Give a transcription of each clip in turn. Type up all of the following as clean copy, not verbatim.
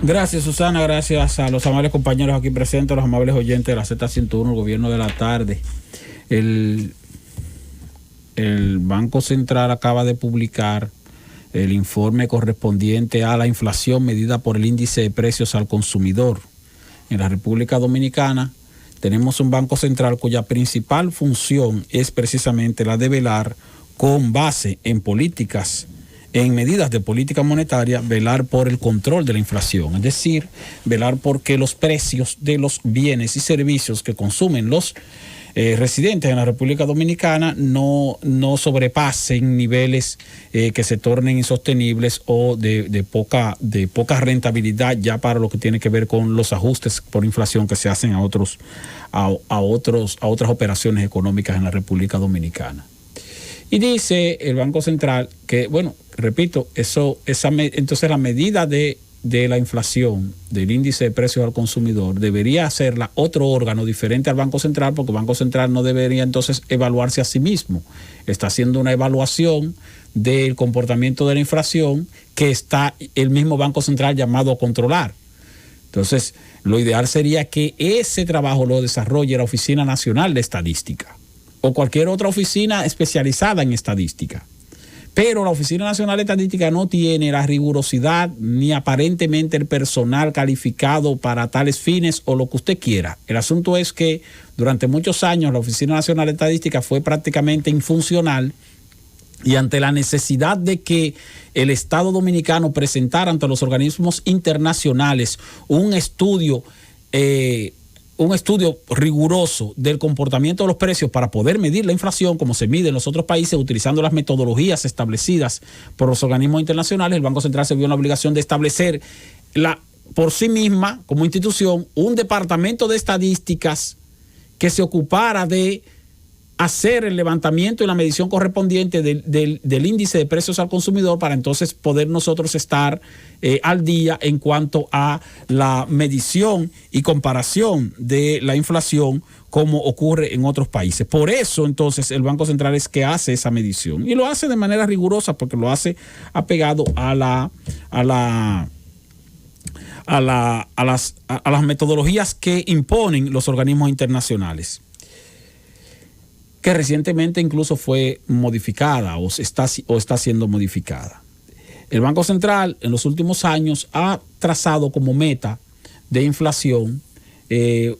Gracias, Susana. Gracias a los amables compañeros aquí presentes, a los amables oyentes de la Z101, el gobierno de la tarde. El, el Banco Central acaba de publicar el informe correspondiente a la inflación medida por el índice de precios al consumidor. En la República Dominicana tenemos un Banco Central cuya principal función es precisamente la de velar con base en políticas, en medidas de política monetaria, velar por el control de la inflación, es decir, velar por que los precios de los bienes y servicios que consumen los residentes en la República Dominicana no sobrepasen niveles que se tornen insostenibles o de poca rentabilidad ya para lo que tiene que ver con los ajustes por inflación que se hacen a otras operaciones económicas en la República Dominicana. Y dice el Banco Central que, bueno, repito, entonces la medida de la inflación, del índice de precios al consumidor, debería hacerla otro órgano diferente al Banco Central, porque el Banco Central no debería entonces evaluarse a sí mismo. Está haciendo una evaluación del comportamiento de la inflación que está el mismo Banco Central llamado a controlar. Entonces, lo ideal sería que ese trabajo lo desarrolle la Oficina Nacional de Estadística o cualquier otra oficina especializada en estadística. Pero la Oficina Nacional de Estadística no tiene la rigurosidad ni aparentemente el personal calificado para tales fines o lo que usted quiera. El asunto es que durante muchos años la Oficina Nacional de Estadística fue prácticamente infuncional y ante la necesidad de que el Estado Dominicano presentara ante los organismos internacionales un estudio riguroso del comportamiento de los precios para poder medir la inflación como se mide en los otros países utilizando las metodologías establecidas por los organismos internacionales, el Banco Central se vio en la obligación de establecer por sí misma, como institución, un departamento de estadísticas que se ocupara de hacer el levantamiento y la medición correspondiente del índice de precios al consumidor para entonces poder nosotros estar al día en cuanto a la medición y comparación de la inflación como ocurre en otros países. Por eso entonces el Banco Central es que hace esa medición y lo hace de manera rigurosa porque lo hace apegado a las metodologías que imponen los organismos internacionales, que recientemente incluso fue modificada o está siendo modificada. El Banco Central en los últimos años ha trazado como meta de inflación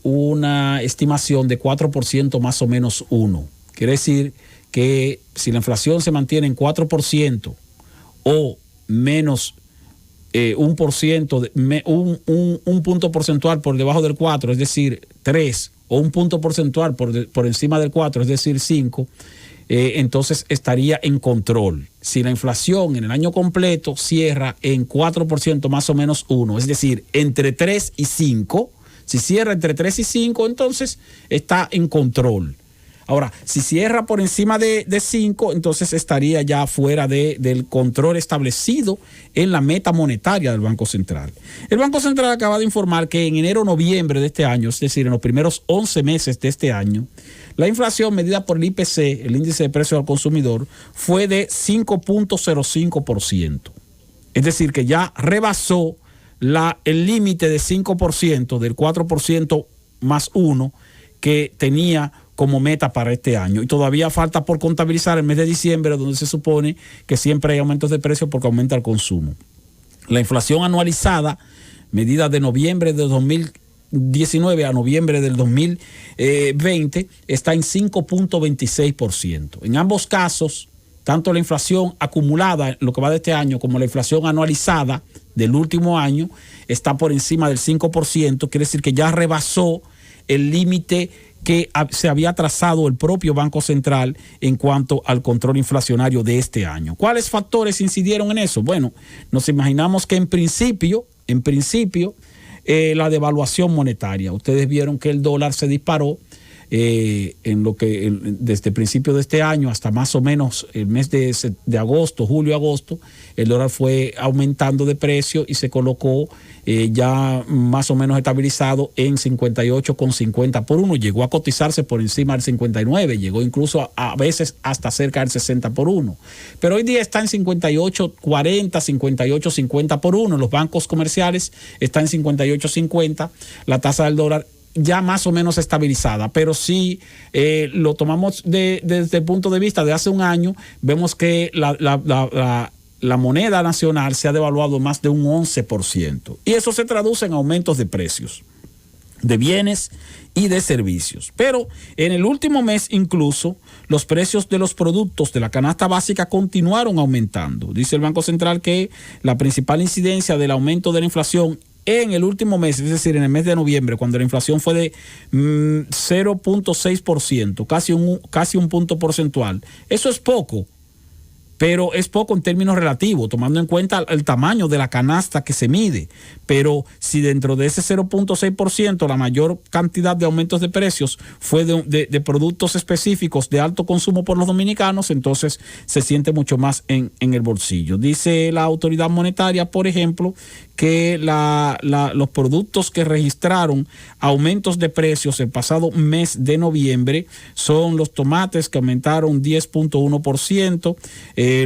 una estimación de 4% más o menos 1. Quiere decir que si la inflación se mantiene en 4% o menos 1%, un punto porcentual por debajo del 4, es decir, 3, o un punto porcentual por encima del 4, es decir, 5, entonces estaría en control. Si la inflación en el año completo cierra en 4% más o menos 1, es decir, entre 3 y 5, si cierra entre 3 y 5, entonces está en control. Ahora, si cierra por encima de 5, entonces estaría ya fuera del control establecido en la meta monetaria del Banco Central. El Banco Central acaba de informar que en enero-noviembre de este año, es decir, en los primeros 11 meses de este año, la inflación medida por el IPC, el índice de precios al consumidor, fue de 5.05%. Es decir, que ya rebasó el límite de 5%, del 4% más 1 que tenía como meta para este año. Y todavía falta por contabilizar el mes de diciembre, donde se supone que siempre hay aumentos de precios porque aumenta el consumo. La inflación anualizada, medida de noviembre de 2019 a noviembre del 2020, está en 5.26%. En ambos casos, tanto la inflación acumulada, lo que va de este año, como la inflación anualizada del último año, está por encima del 5%, quiere decir que ya rebasó el límite que se había trazado el propio Banco Central en cuanto al control inflacionario de este año. ¿Cuáles factores incidieron en eso? Bueno, nos imaginamos que en principio, la devaluación monetaria. Ustedes vieron que el dólar se disparó en lo que desde el principio de este año hasta más o menos el mes de agosto, julio-agosto, el dólar fue aumentando de precio y se colocó ya más o menos estabilizado en 58,50 por uno. Llegó a cotizarse por encima del 59, llegó incluso a veces hasta cerca del 60 por uno. Pero hoy día está en 58.40, 58.50 por uno. Los bancos comerciales están en 58.50. La tasa del dólar ya más o menos estabilizada, pero si lo tomamos desde el punto de vista de hace un año, vemos que la moneda nacional se ha devaluado más de un 11%. Y eso se traduce en aumentos de precios de bienes y de servicios. Pero en el último mes incluso los precios de los productos de la canasta básica continuaron aumentando. Dice el Banco Central que la principal incidencia del aumento de la inflación en el último mes, es decir, en el mes de noviembre, cuando la inflación fue de 0.6%, casi un punto porcentual. Eso es poco, pero es poco en términos relativos, tomando en cuenta el tamaño de la canasta que se mide. Pero si dentro de ese 0.6% la mayor cantidad de aumentos de precios fue de productos específicos de alto consumo por los dominicanos, entonces se siente mucho más en el bolsillo. Dice la autoridad monetaria, por ejemplo, que los productos que registraron aumentos de precios el pasado mes de noviembre son los tomates, que aumentaron 10.1%,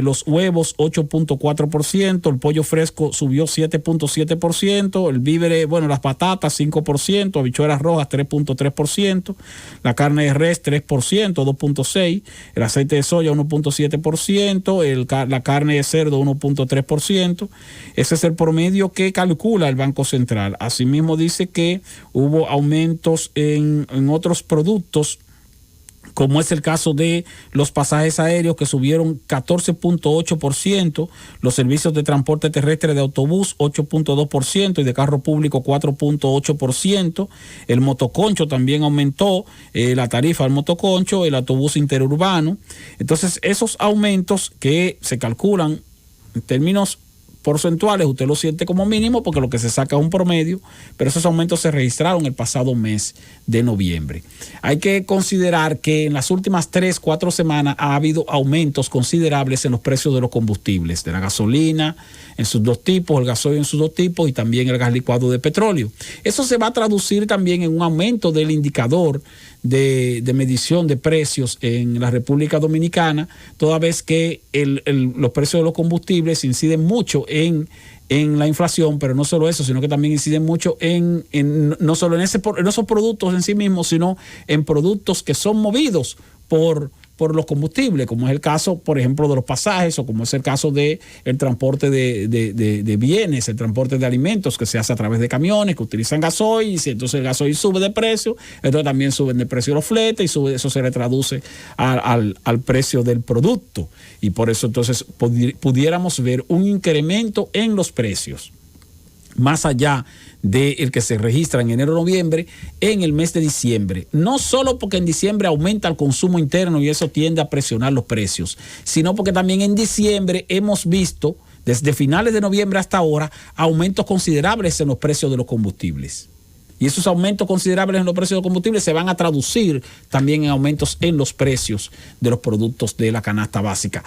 los huevos 8.4%, el pollo fresco subió 7.7%, el víveres, las patatas 5%, habichuelas rojas 3.3%, la carne de res 3%, 2.6%, el aceite de soya 1.7%, la carne de cerdo 1.3%. Ese es el promedio que calcula el Banco Central. Asimismo dice que hubo aumentos en otros productos, como es el caso de los pasajes aéreos, que subieron 14.8%, los servicios de transporte terrestre de autobús 8.2% y de carro público 4.8%. El motoconcho también aumentó, la tarifa del motoconcho, el autobús interurbano. Entonces, esos aumentos que se calculan en términos porcentuales, usted lo siente como mínimo porque lo que se saca es un promedio, pero esos aumentos se registraron el pasado mes de noviembre. Hay que considerar que en las últimas 3-4 semanas ha habido aumentos considerables en los precios de los combustibles, de la gasolina en sus dos tipos, el gasoil en sus dos tipos y también el gas licuado de petróleo. Eso se va a traducir también en un aumento del indicador de medición de precios en la República Dominicana, toda vez que los precios de los combustibles inciden mucho en la inflación, pero no solo eso, sino que también inciden mucho no solo en esos productos en sí mismos, sino en productos que son movidos por los combustibles, como es el caso, por ejemplo, de los pasajes, o como es el caso de el transporte de bienes, el transporte de alimentos, que se hace a través de camiones que utilizan gasoil, y si entonces el gasoil sube de precio, entonces también suben de precio los fletes, y eso se le traduce al precio del producto. Y por eso entonces pudiéramos ver un incremento en los precios, más allá del que se registra en enero-noviembre, en el mes de diciembre. No solo porque en diciembre aumenta el consumo interno y eso tiende a presionar los precios, sino porque también en diciembre hemos visto, desde finales de noviembre hasta ahora, aumentos considerables en los precios de los combustibles. Y esos aumentos considerables en los precios de los combustibles se van a traducir también en aumentos en los precios de los productos de la canasta básica.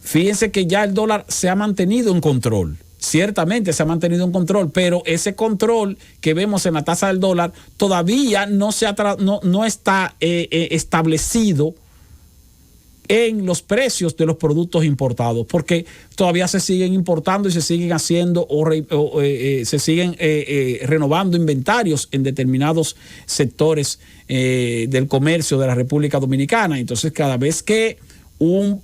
Fíjense que ya el dólar se ha mantenido en control. Ciertamente se ha mantenido en control, pero ese control que vemos en la tasa del dólar todavía no está establecido en los precios de los productos importados, porque todavía se siguen importando y se siguen haciendo se siguen renovando inventarios en determinados sectores del comercio de la República Dominicana. Entonces, cada vez que un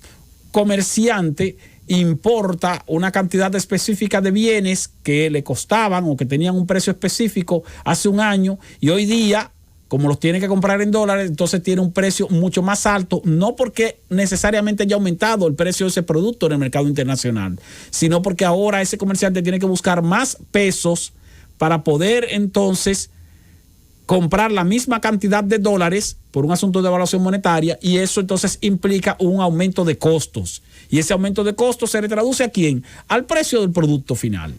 comerciante importa una cantidad específica de bienes que le costaban o que tenían un precio específico hace un año, y hoy día, como los tiene que comprar en dólares, entonces tiene un precio mucho más alto, no porque necesariamente haya aumentado el precio de ese producto en el mercado internacional, sino porque ahora ese comerciante tiene que buscar más pesos para poder entonces comprar la misma cantidad de dólares por un asunto de evaluación monetaria, y eso entonces implica un aumento de costos. Y ese aumento de costos se le traduce ¿a quién? Al precio del producto final,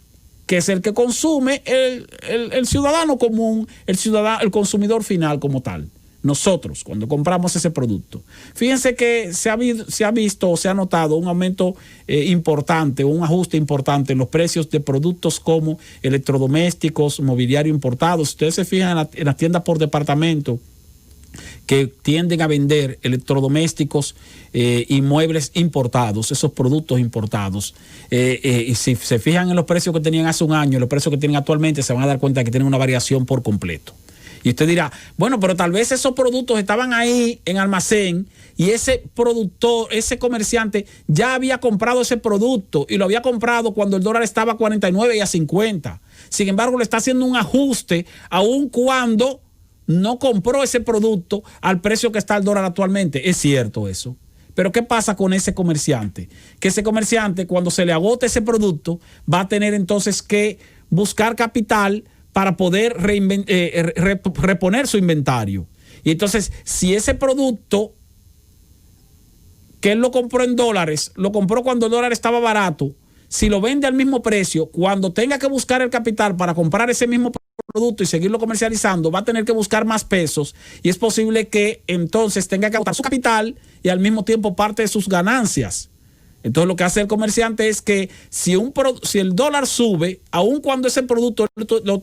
que es el que consume el ciudadano común, el consumidor final como tal. nosotros, cuando compramos ese producto. Fíjense que se ha visto o se ha notado un aumento importante, un ajuste importante en los precios de productos como electrodomésticos, mobiliario importado. Ustedes se fijan en las tiendas por departamento que tienden a vender electrodomésticos y muebles importados, esos productos importados. Y si se fijan en los precios que tenían hace un año, los precios que tienen actualmente, se van a dar cuenta que tienen una variación por completo. Y usted dirá, bueno, pero tal vez esos productos estaban ahí en almacén y ese productor, ese comerciante ya había comprado ese producto y lo había comprado cuando el dólar estaba a 49 y a 50. Sin embargo, le está haciendo un ajuste aun cuando no compró ese producto al precio que está el dólar actualmente. Es cierto eso. Pero ¿qué pasa con ese comerciante? Que ese comerciante, cuando se le agote ese producto, va a tener entonces que buscar capital para poder reponer su inventario. Y entonces, si ese producto que él lo compró en dólares, lo compró cuando el dólar estaba barato, si lo vende al mismo precio, cuando tenga que buscar el capital para comprar ese mismo producto y seguirlo comercializando, va a tener que buscar más pesos y es posible que entonces tenga que agotar su capital y al mismo tiempo parte de sus ganancias. Entonces lo que hace el comerciante es que si el dólar sube, aun cuando ese producto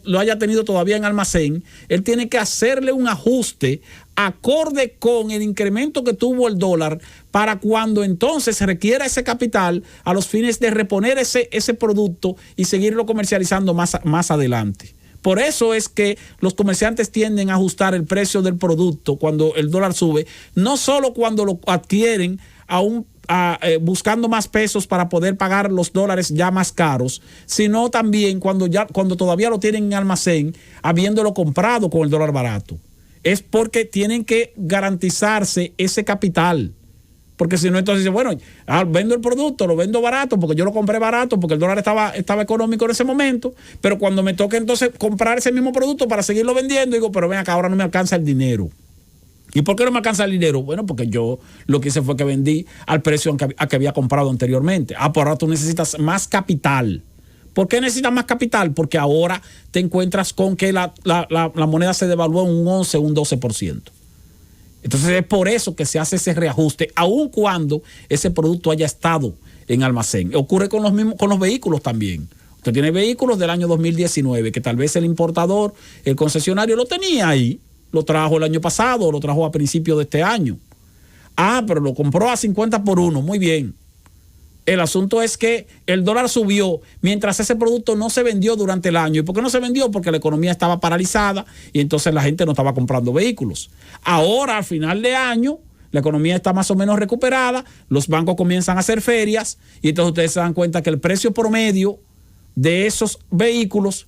lo haya tenido todavía en almacén, él tiene que hacerle un ajuste acorde con el incremento que tuvo el dólar para cuando entonces requiera ese capital a los fines de reponer ese producto y seguirlo comercializando más adelante. Por eso es que los comerciantes tienden a ajustar el precio del producto cuando el dólar sube, no solo cuando lo adquieren buscando más pesos para poder pagar los dólares ya más caros, sino también cuando todavía lo tienen en almacén, habiéndolo comprado con el dólar barato. Es porque tienen que garantizarse ese capital. Porque si no, entonces, bueno, vendo el producto, lo vendo barato, porque yo lo compré barato, porque el dólar estaba económico en ese momento, pero cuando me toque entonces comprar ese mismo producto para seguirlo vendiendo, digo, pero ven acá, ahora no me alcanza el dinero. ¿Y por qué no me alcanza el dinero? Bueno, porque yo lo que hice fue que vendí al precio a que había comprado anteriormente. Por ahora tú necesitas más capital. ¿Por qué necesitas más capital? Porque ahora te encuentras con que la moneda se devaluó en un 11, un 12%. Entonces es por eso que se hace ese reajuste, aun cuando ese producto haya estado en almacén. Ocurre con los vehículos también. Usted tiene vehículos del año 2019 que tal vez el importador, el concesionario lo tenía ahí, lo trajo el año pasado, lo trajo a principios de este año. Pero lo compró a 50 por 1, muy bien. El asunto es que el dólar subió mientras ese producto no se vendió durante el año. ¿Y por qué no se vendió? Porque la economía estaba paralizada y entonces la gente no estaba comprando vehículos. Ahora, al final de año, la economía está más o menos recuperada, los bancos comienzan a hacer ferias y entonces ustedes se dan cuenta que el precio promedio de esos vehículos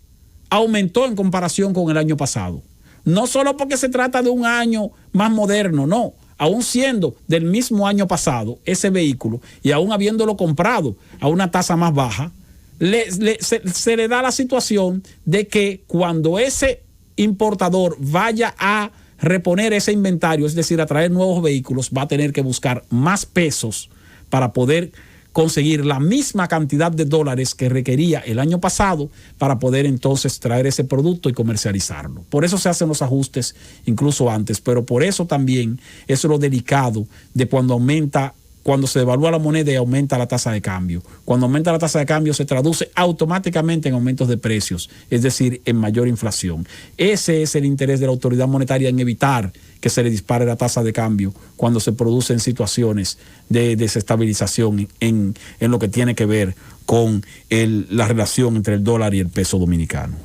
aumentó en comparación con el año pasado. No solo porque se trata de un año más moderno, no. Aún siendo del mismo año pasado ese vehículo y aún habiéndolo comprado a una tasa más baja, se le da la situación de que cuando ese importador vaya a reponer ese inventario, es decir, a traer nuevos vehículos, va a tener que buscar más pesos para poder conseguir la misma cantidad de dólares que requería el año pasado para poder entonces traer ese producto y comercializarlo. Por eso se hacen los ajustes incluso antes, pero por eso también es lo delicado de cuando se devalúa la moneda y aumenta la tasa de cambio. Cuando aumenta la tasa de cambio se traduce automáticamente en aumentos de precios, es decir, en mayor inflación. Ese es el interés de la autoridad monetaria en evitar que se le dispare la tasa de cambio cuando se producen situaciones de desestabilización en lo que tiene que ver con la relación entre el dólar y el peso dominicano.